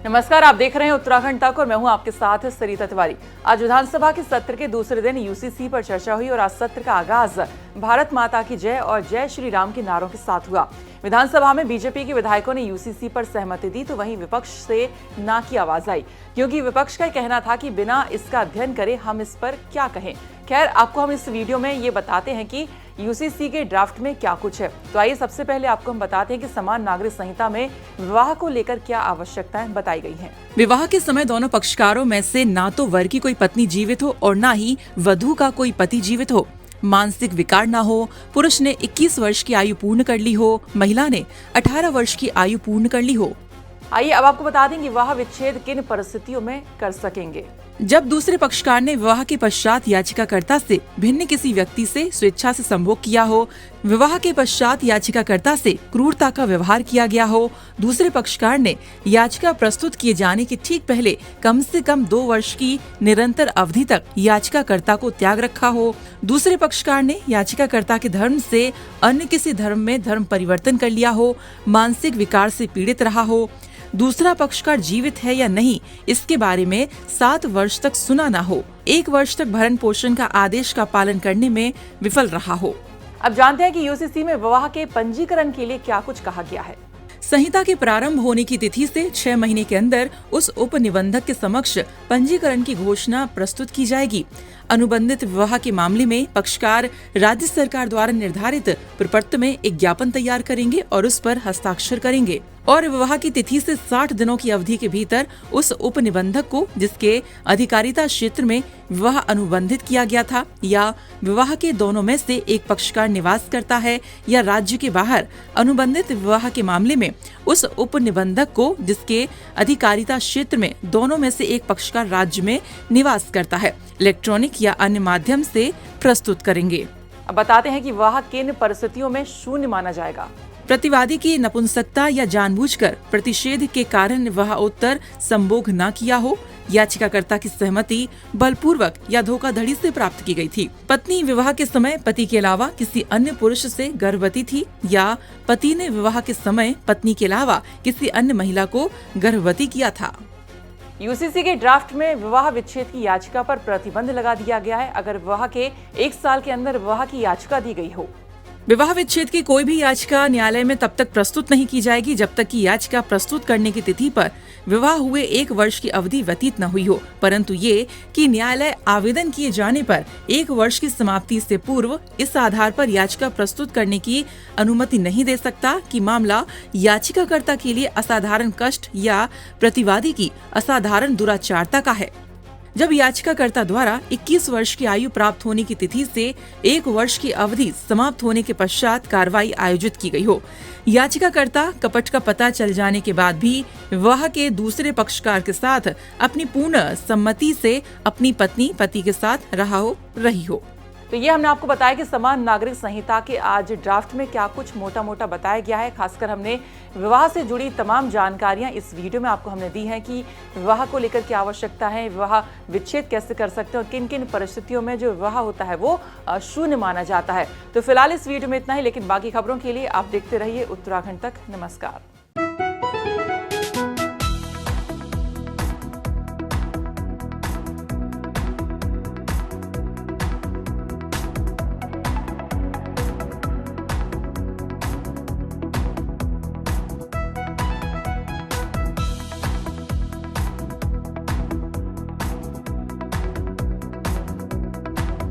नमस्कार, आप देख रहे हैं उत्तराखंड तक और मैं हूं आपके साथ सरिता तिवारी। आज विधानसभा के सत्र के दूसरे दिन यूसीसी पर चर्चा हुई और आज सत्र का आगाज भारत माता की जय और जय श्री राम के नारों के साथ हुआ। विधानसभा में बीजेपी के विधायकों ने यूसीसी पर सहमति दी तो वहीं विपक्ष से ना की आवाज आई, क्योंकि विपक्ष का कहना था कि बिना इसका अध्ययन करे हम इस पर क्या कहें। खैर, आपको हम इस वीडियो में ये बताते हैं कि यूसीसी के ड्राफ्ट में क्या कुछ है। तो आइए सबसे पहले आपको हम बताते हैं कि समान नागरिक संहिता में विवाह को लेकर क्या आवश्यकताएं बताई गई हैं। विवाह के समय दोनों पक्षकारों में से ना तो वर की कोई पत्नी जीवित हो और ना ही वधू का कोई पति जीवित हो। मानसिक विकार ना हो। पुरुष ने 21 वर्ष की आयु पूर्ण कर ली हो, महिला ने 18 वर्ष की आयु पूर्ण कर ली हो। आइए अब आपको बता दें कि विवाह विच्छेद किन परिस्थितियों में कर सकेंगे। जब दूसरे पक्षकार ने विवाह के पश्चात याचिकाकर्ता से भिन्न किसी व्यक्ति से स्वेच्छा से संभोग किया हो, विवाह के पश्चात याचिकाकर्ता से क्रूरता का व्यवहार किया गया हो, दूसरे पक्षकार ने याचिका प्रस्तुत किए जाने के ठीक पहले कम से कम 2 वर्ष की निरंतर अवधि तक याचिकाकर्ता को त्याग रखा हो, दूसरे पक्षकार ने याचिकाकर्ता के धर्म से अन्य किसी धर्म में धर्म परिवर्तन कर लिया हो, मानसिक विकार से पीड़ित रहा हो, दूसरा पक्षकार जीवित है या नहीं इसके बारे में 7 वर्ष तक सुना न हो, 1 वर्ष तक भरण पोषण का आदेश का पालन करने में विफल रहा हो। अब जानते हैं कि यूसीसी में विवाह के पंजीकरण के लिए क्या कुछ कहा गया है। संहिता के प्रारंभ होने की तिथि से 6 महीने के अंदर उस उप निबंधक के समक्ष पंजीकरण की घोषणा प्रस्तुत की जाएगी। अनुबंधित विवाह के मामले में पक्षकार राज्य सरकार द्वारा निर्धारित प्रपत्र में एक ज्ञापन तैयार करेंगे और उस पर हस्ताक्षर करेंगे और विवाह की तिथि से 60 दिनों की अवधि के भीतर उस उप निबंधक को जिसके अधिकारिता क्षेत्र में विवाह अनुबंधित किया गया था या विवाह के दोनों में से एक पक्षकार निवास करता है या राज्य के बाहर अनुबंधित विवाह के मामले में उस उप निबंधक को जिसके अधिकारिता क्षेत्र में दोनों में से एक पक्षकार राज्य में निवास करता है इलेक्ट्रॉनिक या अन्य माध्यम से प्रस्तुत करेंगे। अब बताते हैं कि विवाह किन परिस्थितियों में शून्य माना जाएगा। प्रतिवादी की नपुंसकता या जानबूझकर प्रतिषेध के कारण विवाहोत्तर संभोग न किया हो, याचिकाकर्ता की सहमति बलपूर्वक या धोखाधड़ी से प्राप्त की गई थी, पत्नी विवाह के समय पति के अलावा किसी अन्य पुरुष से गर्भवती थी या पति ने विवाह के समय पत्नी के अलावा किसी अन्य महिला को गर्भवती किया था। यूसीसी के ड्राफ्ट में विवाह विच्छेद की याचिका पर प्रतिबंध लगा दिया गया है अगर विवाह के 1 साल के अंदर विवाह की याचिका दी गई हो। विवाह विच्छेद की कोई भी याचिका न्यायालय में तब तक प्रस्तुत नहीं की जाएगी जब तक कि याचिका प्रस्तुत करने की तिथि पर विवाह हुए 1 वर्ष की अवधि व्यतीत न हुई हो, परंतु ये कि न्यायालय आवेदन किए जाने पर 1 वर्ष की समाप्ति से पूर्व इस आधार पर याचिका प्रस्तुत करने की अनुमति नहीं दे सकता कि मामला याचिकाकर्ता के लिए असाधारण कष्ट या प्रतिवादी की असाधारण दुराचारता का है। जब याचिकाकर्ता द्वारा 21 वर्ष की आयु प्राप्त होने की तिथि से 1 वर्ष की अवधि समाप्त होने के पश्चात कार्रवाई आयोजित की गई हो, याचिकाकर्ता कपट का पता चल जाने के बाद भी विवाह के दूसरे पक्षकार के साथ अपनी पूर्ण सम्मति से अपनी पत्नी पति के साथ रही हो। तो ये हमने आपको बताया कि समान नागरिक संहिता के आज ड्राफ्ट में क्या कुछ मोटा मोटा बताया गया है। खासकर हमने विवाह से जुड़ी तमाम जानकारियां इस वीडियो में आपको हमने दी हैं कि विवाह को लेकर क्या आवश्यकता है, विवाह विच्छेद कैसे कर सकते हैं और किन किन परिस्थितियों में जो विवाह होता है वो शून्य माना जाता है। तो फिलहाल इस वीडियो में इतना ही, लेकिन बाकी खबरों के लिए आप देखते रहिए उत्तराखंड तक। नमस्कार।